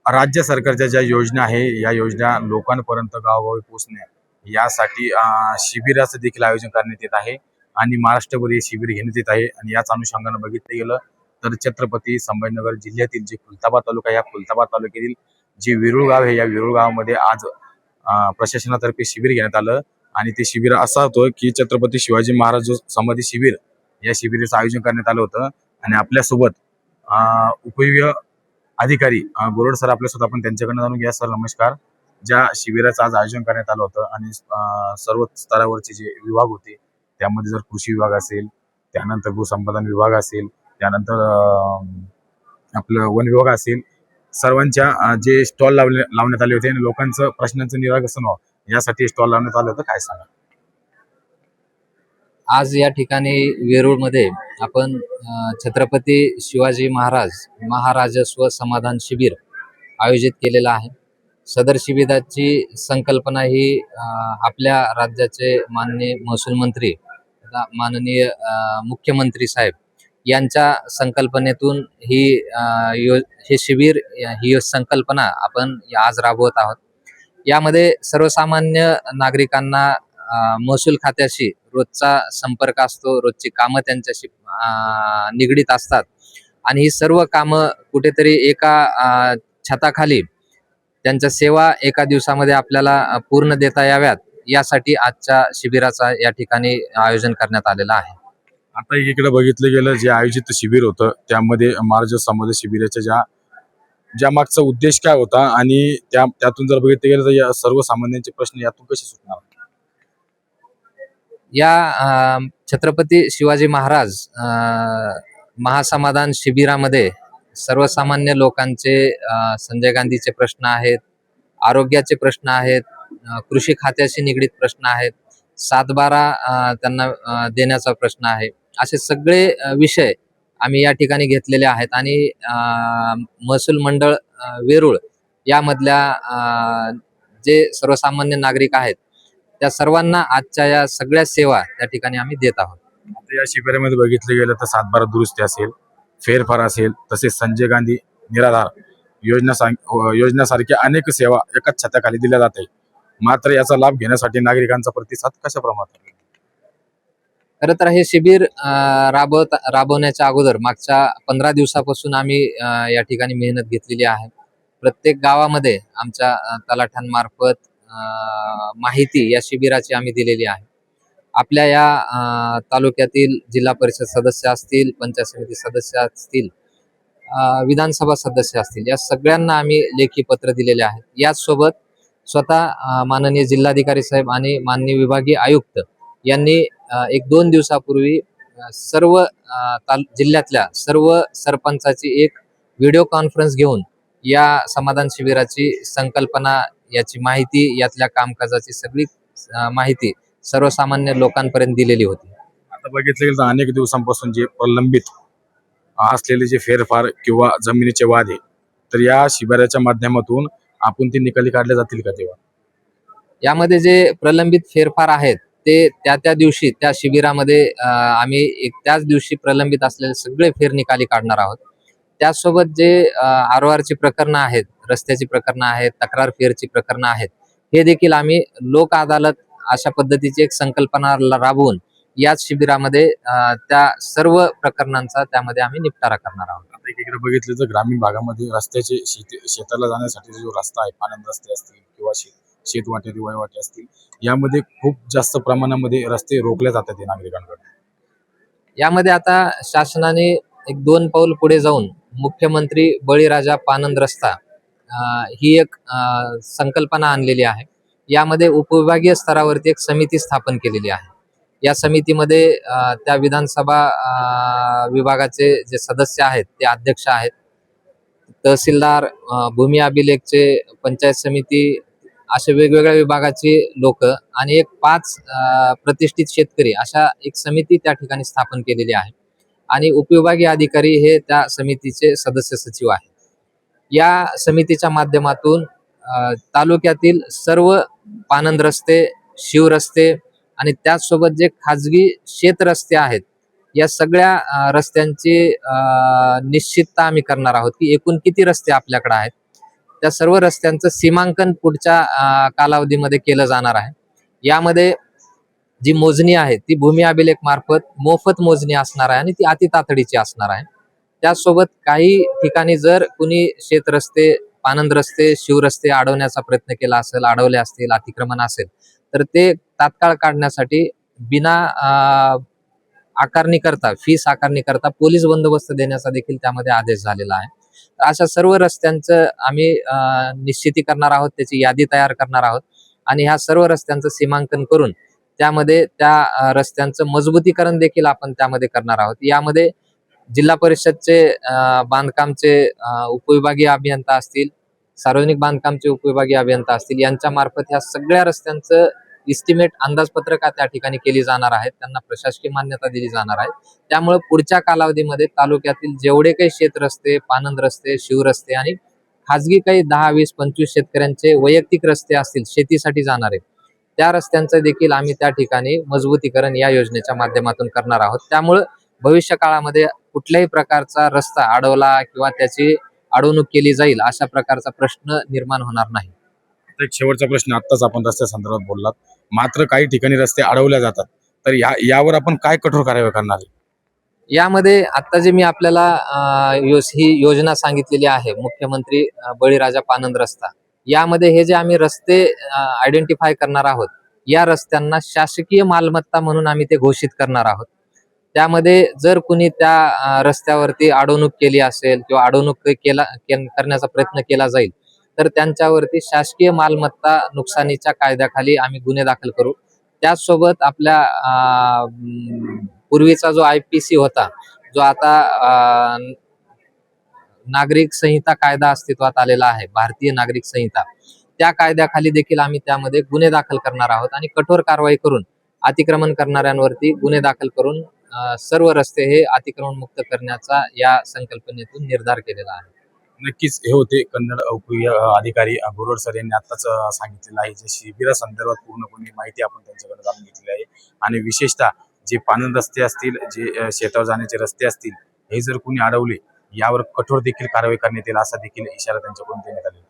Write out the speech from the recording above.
राज्य सरकारच्या ज्या योजना आहे या योजना लोकांपर्यंत गावोगावी पोहोचणे यासाठी शिबिराचं देखील आयोजन करण्यात येत आहे आणि महाराष्ट्रभर हे शिबिर घेण्यात येत आहे. आणि याच अनुषंगाने बघितलं गेलं तर छत्रपती संभाजीनगर जिल्ह्यातील जे खुलताबाद तालुका या खुलताबाद तालुक्यातील जे विरुळ गाव आहे या विरुळ गावामध्ये आज प्रशासनातर्फे शिबिर घेण्यात आलं. आणि ते शिबिर असं होतं की छत्रपती शिवाजी महाराज समाधी शिबिर या शिबिराचं आयोजन करण्यात आलं होतं. आणि आपल्यासोबत उपयोगी अधिकारी गोरड सर आपल्यासोबत, आपण त्यांच्याकडनं जाणून घ्या. सर नमस्कार. ज्या शिबिराचं आज आयोजन करण्यात आलं होतं आणि सर्व स्तरावरचे जे विभाग होते त्यामध्ये जर कृषी विभाग असेल, त्यानंतर भूसंपादन विभाग असेल, त्यानंतर आपलं वन विभाग असेल, सर्वांच्या जे स्टॉल लावण्यात आले होते आणि लोकांचं प्रश्नांचं निराकरण व्हावं यासाठी स्टॉल लावण्यात आलं होतं, काय सांगा? आज या ठिकाणी वेरूळमध्ये आपण छत्रपती शिवाजी महाराजस्व समाधान शिबिर आयोजित केलेलं आहे. सदर शिबिराची संकल्पना ही आपल्या राज्याचे माननीय महसूल मंत्री माननीय मुख्यमंत्री साहेब यांच्या संकल्पनेतून हे शिबिर ही संकल्पना आपण आज राबवत आहोत. यामध्ये सर्वसामान्य नागरिकांना महसूल खात्याशी रोजचा संपर्क असतो, रोजची कामं त्यांच्याशी निगडीत असतात आणि ही सर्व कामं कुठेतरी एका छताखाली त्यांच्या सेवा एका दिवसामध्ये आपल्याला पूर्ण देता याव्यात यासाठी आजच्या शिबिराचा या ठिकाणी आयोजन करण्यात आलेलं आहे. आता इकडे बघितलं गेलं जे आयोजित शिबिर होतं त्यामध्ये महाराज समाधी शिबिराच्या ज्या मागचा उद्देश काय होता आणि त्यातून जर बघितलं गेलं तर या सर्वसामान्यांचे प्रश्न यातून कसे सुटणार? या छत्रपती शिवाजी महाराज महासमाधान शिबिरामध्ये सर्वसामान्य लोकांचे संजय गांधीचे प्रश्न आहेत, आरोग्याचे प्रश्न आहेत, कृषी खात्याशी निगडीत प्रश्न आहेत, 7/12 त्यांना देण्याचा प्रश्न आहे. असे सगळे विषय आम्ही या ठिकाणी घेतलेले आहेत आणि महसूल मंडळ वेरूळ यामधल्या जे सर्वसामान्य नागरिक आहेत त्या सर्वांना आजच्या या सगळ्या सेवा त्या ठिकाणी आम्ही देत आहोत. या शिबिरामध्ये बघितलं गेलं तर 7/12 दुरुस्ती असेल, फेरफार असेल, तसेच संजय गांधी निराधार योजनेसारख्या अनेक सेवा एकाच छताखाली दिल्या जात आहे. मात्र याचा लाभ घेण्यासाठी नागरिकांचा प्रतिसाद कशा प्रमाणात? खरं तर हे शिबिर राबवण्याच्या अगोदर मागच्या 15 दिवसापासून आम्ही या ठिकाणी मेहनत घेतलेली आहे. प्रत्येक गावामध्ये आमच्या तलाठ्यांमार्फत माहिती या शिबिराची आम्ही दिलेली आहे. आपल्या या तालुक्यातील जिल्हा परिषद सदस्य असतील, पंचायत समिती सदस्य असतील, विधानसभा सदस्य असतील, या सगळ्यांना आम्ही लेखी पत्र दिलेले आहेत. याचसोबत स्वतः माननीय जिल्हाधिकारी साहेब आणि माननीय विभागीय आयुक्त यांनी 1-2 दिवसापूर्वी सर्व जिल्ह्यातल्या सर्व सरपंचाची एक व्हिडिओ कॉन्फरन्स घेऊन या समाधान शिबिराची संकल्पना, याची माहिती, यातल्या कामकाजाची सगळी माहिती सर्वसामान्य लोकांपर्यंत दिलेली होती. आता बघितलं गेलं तर अनेक दिवसांपासून जे प्रलंबित असलेले जे फेरफार किंवा जमिनीचे वाद आहे तर या शिबिराच्या माध्यमातून आपण ते निकाली काढले जातील का? तेव्हा यामध्ये जे प्रलंबित फेरफार आहेत ते त्या दिवशी त्या शिबिरामध्ये आम्ही त्याच दिवशी प्रलंबित असलेले सगळे फेर निकाली काढणार आहोत. त्याचसोबत जे आरओआरची प्रकरणं आहेत, रस्त्याची प्रकरणं आहेत, तक्रार फेरची प्रकरणं आहेत, हे देखील आम्ही लोक अदालत अशा पद्धतीची एक संकल्पना राबवून याच शिबिरामध्ये त्या सर्व प्रकरणांचा त्यामध्ये आम्ही निपटारा करणार आहोत. आता एकीकडे बघितलं तर ग्रामीण भागामध्ये रस्त्याचे शेताला जाण्यासाठी जो रस्ता आहे, पानंद रस्ते असतील किंवा शेतवाटे दिवाळीवाटे असतील, यामध्ये खूप जास्त प्रमाणामध्ये रस्ते रोखले जातात नागरिकांकडे. यामध्ये आता शासनाने एक 2 पाऊल पुढे जाऊन मुख्यमंत्री बळीराजा पानंद रस्ता ही एक संकल्पना आणलेली आहे. यामध्ये उपविभागीय स्तरावरती एक समिती स्थापन केलेली आहे. या समितीमध्ये त्या विधानसभा विभागाचे जे सदस्य आहेत ते अध्यक्ष आहेत, तहसीलदार, भूमी अभिलेखचे, पंचायत समिती, असे वेगवेगळ्या विभागाचे लोक आणि एक 5 प्रतिष्ठित शेतकरी अशा एक समिती त्या ठिकाणी स्थापन केलेली आहे. आणि उपविभागीय अधिकारी हे त्या समितीचे सदस्य सचिव आहेत. या समितीच्या माध्यमातून तालुक्यातील सर्व पानंद रस्ते, शिवरस्ते आणि त्याचसोबत जे खाजगी शेत रस्ते आहेत या सगळ्या रस्त्यांची निश्चितता आम्ही करणार आहोत की एकूण किती रस्ते आपल्याकडे आहेत. त्या सर्व रस्त्यांचं सीमांकन पुढच्या कालावधीमध्ये केलं जाणार आहे. यामध्ये जी मोजणी आहे ती भूमी अभिलेख मार्फत मोफत मोजणी असणार आहे आणि ती अति तातडीची असणार आहे. त्याचसोबत काही ठिकाणी जर कुणी शेतरस्ते, पानंद रस्ते, शिवरस्ते अडवण्याचा प्रयत्न केला असेल, अडवले असतील, अतिक्रमण असेल, तर ते तात्काळ काढण्यासाठी बिना आकारणी करता, फीस आकारणी करता पोलीस बंदोबस्त देण्याचा देखील त्यामध्ये आदेश झालेला आहे. अशा सर्व रस्त्यांचं आम्ही निश्चिती करणार आहोत, त्याची यादी तयार करणार आहोत आणि ह्या सर्व रस्त्यांचं सीमांकन करून त्यामध्ये त्या रस्त्यांचं मजबूतीकरण देखील आपण त्यामध्ये करणार आहोत. यामध्ये जिल्हा परिषदचे बांधकामचे उपविभागीय अभियंता असतील, सार्वजनिक बांधकामचे उपविभागीय अभियंता असतील, यांच्या मार्फत ह्या सगळ्या रस्त्यांचं इस्टिमेट अंदाजपत्रका त्या ठिकाणी केली जाणार आहेत. त्यांना प्रशासकीय मान्यता दिली जाणार आहे. त्यामुळे पुढच्या कालावधीमध्ये तालुक्यातील जेवढे काही शेतरस्ते, पानंद रस्ते, शिवरस्ते आणि खाजगी काही 10, 20, 25 शेतकऱ्यांचे वैयक्तिक रस्ते असतील शेतीसाठी जाणारे, त्या रस्त्यांचं देखील आम्ही त्या ठिकाणी मजबूतीकरण या योजनेच्या माध्यमातून करणार आहोत. त्यामुळे भविष्य काळामध्ये कुठल्याही प्रकारचा रस्ता अडवला किंवा त्याची अडवणूक केली जाईल अशा प्रकारचा प्रश्न निर्माण होणार नाही. आता एक शेवटचा प्रश्न, आत्ताच आपण रस्त्या संदर्भात बोललात, मात्र काही ठिकाणी रस्ते अडवल्या जातात, तर यावर आपण काय कठोर कारवाई करणार आहे? यामध्ये आता जे मी आपल्याला ही योजना सांगितलेली आहे, मुख्यमंत्री बळीराजा पानंद रस्ता, यामध्ये हे जे आम्ही रस्ते आयडेंटिफाय करणार आहोत, या रस्त्यांना शासकीय मालमत्ता म्हणून आम्ही ते घोषित करणार आहोत. त्यामध्ये जर कुणी त्या रस्त्यावरती अडवणूक केली असेल किंवा अडवणूक करण्याचा प्रयत्न केला जाईल, तर त्यांच्यावरती शासकीय मालमत्ता नुकसानीच्या कायद्याखाली आम्ही गुन्हे दाखल करू. त्याचसोबत आपल्या पूर्वीचा जो IPC होता, जो आता नागरिक संहिता कायदा अस्तित्वात आलेला आहे, भारतीय नागरिक संहिता, त्या कायद्याखाली देखील आम्ही त्यामध्ये गुन्हे दाखल करणार आहोत आणि कठोर कारवाई करून अतिक्रमण करणाऱ्यांवरती गुन्हे दाखल करून सर्व रस्ते हे अतिक्रमण मुक्त करण्याचा या संकल्पनेतून निर्धार केलेला आहे. नक्कीच हे होते कन्नड अधिकारी गुरव सर यांनी आत्ताच सांगितलेलं आहे. जे शिबिरासंदर्भात पूर्णपणे माहिती आपण त्यांच्याकडे जाणून घेतलेली आहे आणि विशेषतः जे पानंद रस्ते असतील, जे शेतावर जाण्याचे रस्ते असतील, हे जर कोणी अडवले यावर कठोर देखील कारवाई करण्यात येईल असा देखील इशारा त्यांच्याकडून देण्यात आलेला आहे.